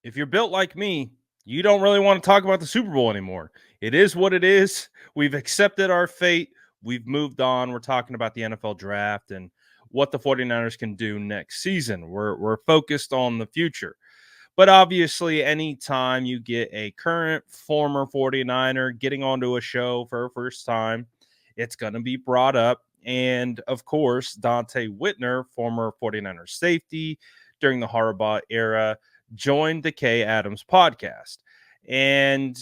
if you're built like me, you don't really want to talk about the Super Bowl anymore. It is what it is. We've accepted our fate. We've moved on. We're talking about the NFL draft and what the 49ers can do next season. We're focused on the future. But obviously, anytime you get a current former 49er getting onto a show for a first time, it's going to be brought up. And of course, Donte Whitner, former 49er safety during the Harbaugh era, joined the Kay Adams podcast. And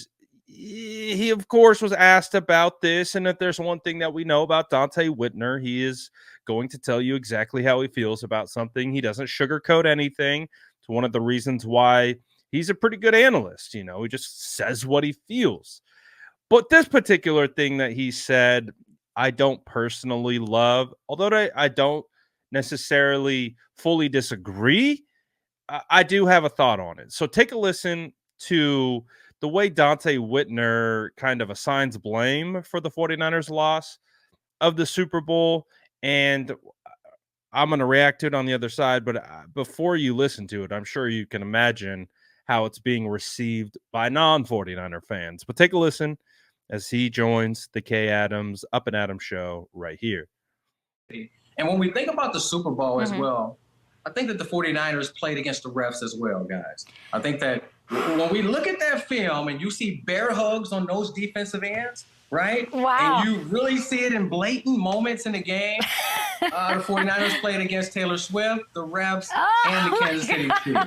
he, of course, was asked about this. And if there's one thing that we know about Donte Whitner, he is going to tell you exactly how he feels about something. He doesn't sugarcoat anything. It's one of the reasons why he's a pretty good analyst. You know, he just says what he feels. But this particular thing that he said, I don't personally love, although I don't necessarily fully disagree. I do have a thought on it. So take a listen to the way Donte Whitner kind of assigns blame for the 49ers loss of the Super Bowl. And I'm going to react to it on the other side. But before you listen to it, I'm sure you can imagine how it's being received by non 49er fans. But take a listen as he joins the Kay Adams Up and Adams show right here. And when we think about the Super Bowl as well, I think that the 49ers played against the refs as well, guys. I think that when we look at that film and you see bear hugs on those defensive ends, right? Wow. And you really see it in blatant moments in the game. The 49ers played against Taylor Swift, the refs, and the Kansas City Chiefs.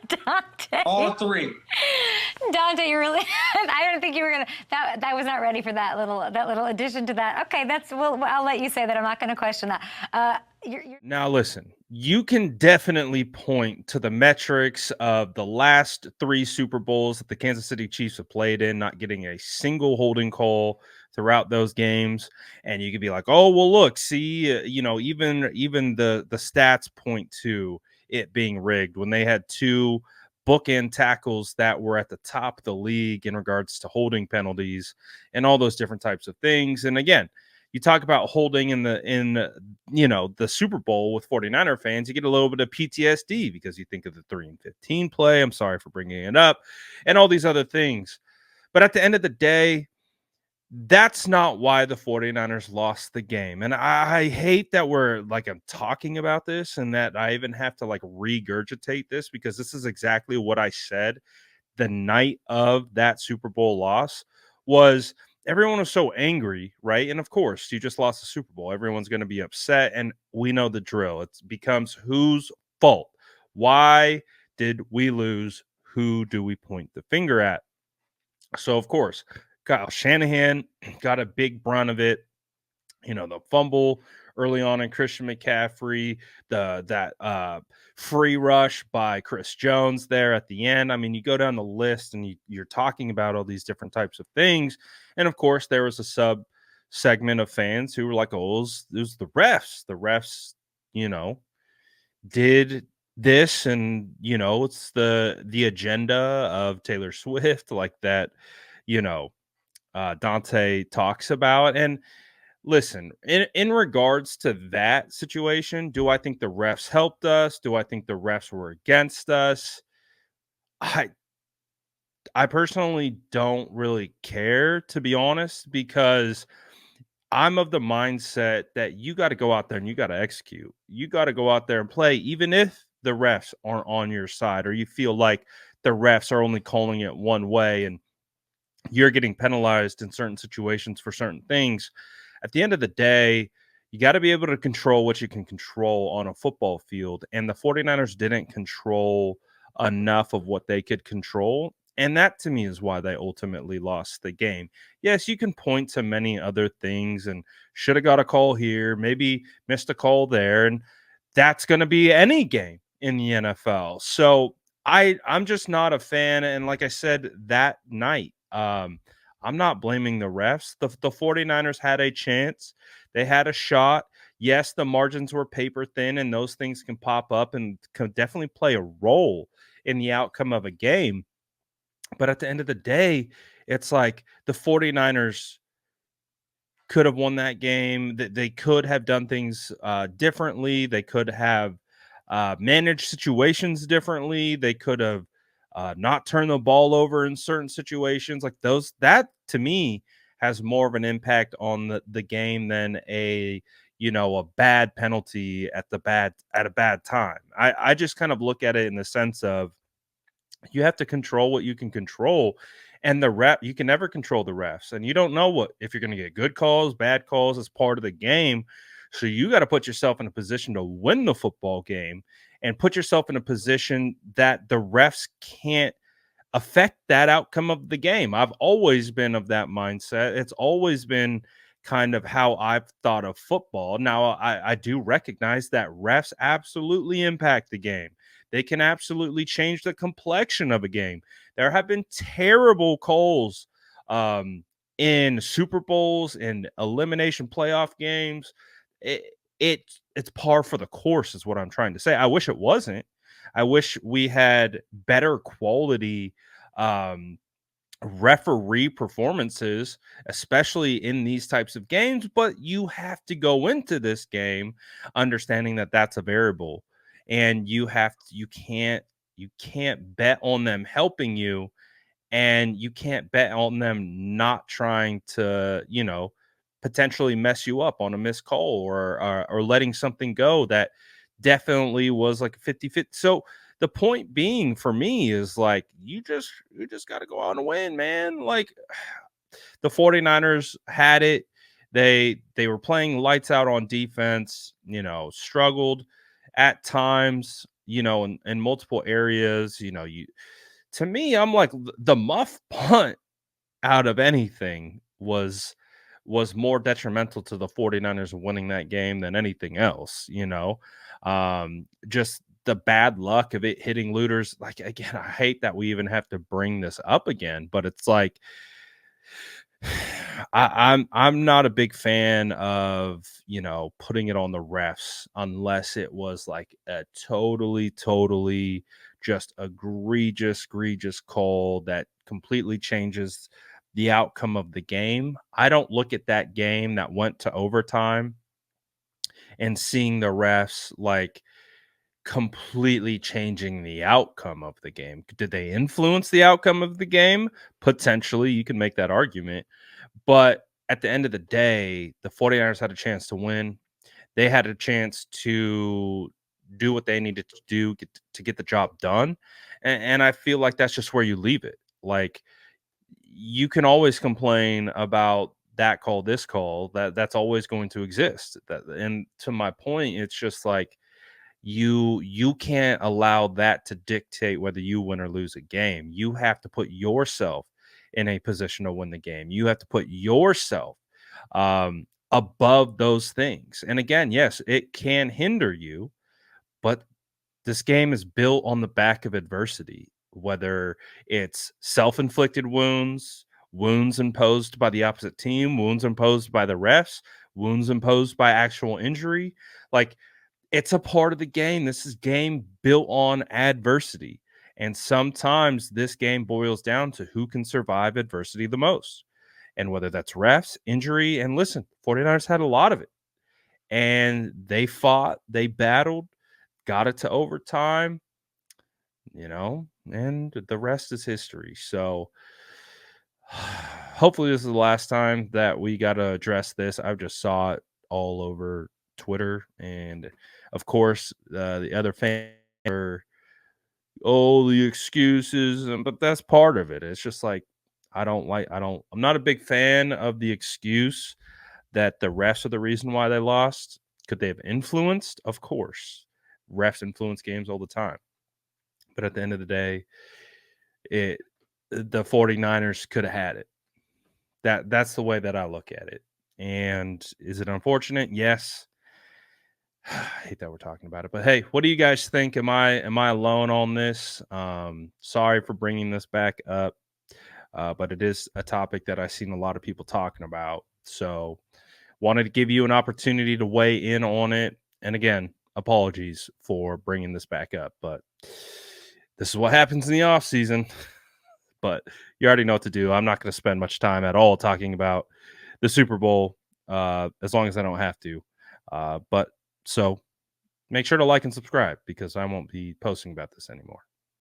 Donte. All three. Donte, you really I don't think you were gonna that was not ready for that little addition to that. Okay, I'll let you say that. I'm not gonna question that. Now listen, you can definitely point to the metrics of the last 3 Super Bowls that the Kansas City Chiefs have played in, not getting a single holding call throughout those games. And you could be like, oh, well, look, see, even the stats point to it being rigged when they had 2 bookend tackles that were at the top of the league in regards to holding penalties and all those different types of things. And again, you talk about holding in the Super Bowl with 49er fans, you get a little bit of PTSD because you think of the 3-15 play. I'm sorry for bringing it up and all these other things. But at the end of the day, that's not why the 49ers lost the game. And I hate that I'm talking about this and that I even have to regurgitate this, because this is exactly what I said the night of that Super Bowl loss. Was everyone was so angry, right? And of course, you just lost the Super Bowl. Everyone's going to be upset, and we know the drill. It becomes whose fault? Why did we lose? Who do we point the finger at? So, of course, Kyle Shanahan got a big brunt of it. The fumble early on in Christian McCaffrey, that free rush by Chris Jones there at the end. I mean, you go down the list and you're talking about all these different types of things. And of course, there was a sub segment of fans who were like, oh, it was the refs. The refs, did this, and it's the agenda of Taylor Swift, like that, Donte talks about. And listen, in regards to that situation, do I think the refs helped us? Do I think the refs were against us? I personally don't really care, to be honest, because I'm of the mindset that you got to go out there and you got to execute. You got to go out there and play, even if the refs aren't on your side, or you feel like the refs are only calling it one way and you're getting penalized in certain situations for certain things. At the end of the day, you got to be able to control what you can control on a football field. And the 49ers didn't control enough of what they could control. And that, to me, is why they ultimately lost the game. Yes, you can point to many other things and should have got a call here, maybe missed a call there. And that's going to be any game in the NFL. So I'm just not a fan. And like I said that night, I'm not blaming the refs. The 49ers had a chance. They had a shot. Yes, the margins were paper thin, and those things can pop up and can definitely play a role in the outcome of a game. But at the end of the day, it's like the 49ers could have won that game. They could have done things differently. They could have managed situations differently. They could have not turn the ball over in certain situations like those. That to me has more of an impact on the game than a bad penalty at a bad time. I just kind of look at it in the sense of you have to control what you can control, and you can never control the refs, and you don't know what if you're going to get good calls, bad calls as part of the game. So you got to put yourself in a position to win the football game and put yourself in a position that the refs can't affect that outcome of the game. I've always been of that mindset. It's always been kind of how I've thought of football. Now, I do recognize that refs absolutely impact the game. They can absolutely change the complexion of a game. There have been terrible calls in Super Bowls and elimination playoff games. It, it's par for the course, is what I'm trying to say. I wish it wasn't. I wish we had better quality um, referee performances, especially in these types of games. But you have to go into this game understanding that that's a variable, and you can't bet on them helping you, and you can't bet on them not trying to potentially mess you up on a missed call or letting something go that definitely was like a 50-50. So the point being for me is like you just got to go out and win, man. Like the 49ers had it. They were playing lights out on defense, struggled at times, in multiple areas. To me, I'm like the muff punt out of anything was more detrimental to the 49ers winning that game than anything else. Just the bad luck of it hitting looters. Like, again, I hate that we even have to bring this up again, but it's like I'm not a big fan of putting it on the refs unless it was like a totally just egregious call that completely changes the outcome of the game. I don't look at that game that went to overtime and seeing the refs like completely changing the outcome of the game. Did they influence the outcome of the game? Potentially, you can make that argument. But at the end of the day, the 49ers had a chance to win. They had a chance to do what they needed to do to get the job done. And I feel like that's just where you leave it. Like, you can always complain about that call, this call, that's always going to exist. And to my point, it's just like you can't allow that to dictate whether you win or lose a game. You have to put yourself in a position to win the game. You have to put yourself above those things. And again, yes, it can hinder you, but this game is built on the back of adversity, whether it's self-inflicted wounds, wounds imposed by the opposite team, wounds imposed by the refs, wounds imposed by actual injury. Like, it's a part of the game. This is game built on adversity. And sometimes this game boils down to who can survive adversity the most. And whether that's refs, injury, and listen, 49ers had a lot of it. And they fought, they battled, got it to overtime, and the rest is history. So hopefully this is the last time that we got to address this. I've just saw it all over Twitter, and of course the other fans are the excuses, but that's part of it. It's just like I'm not a big fan of the excuse that the refs are the reason why they lost. Could they have influenced? Of course, refs influence games all the time, but at the end of the day, the 49ers could have had it. That's the way that I look at it. And is it unfortunate? Yes. I hate that we're talking about it, but hey, what do you guys think? Am I alone on this? Sorry for bringing this back up, but it is a topic that I've seen a lot of people talking about. So, wanted to give you an opportunity to weigh in on it. And again, apologies for bringing this back up, but this is what happens in the off season. But you already know what to do. I'm not going to spend much time at all talking about the Super Bowl, as long as I don't have to. But so make sure to like and subscribe because I won't be posting about this anymore.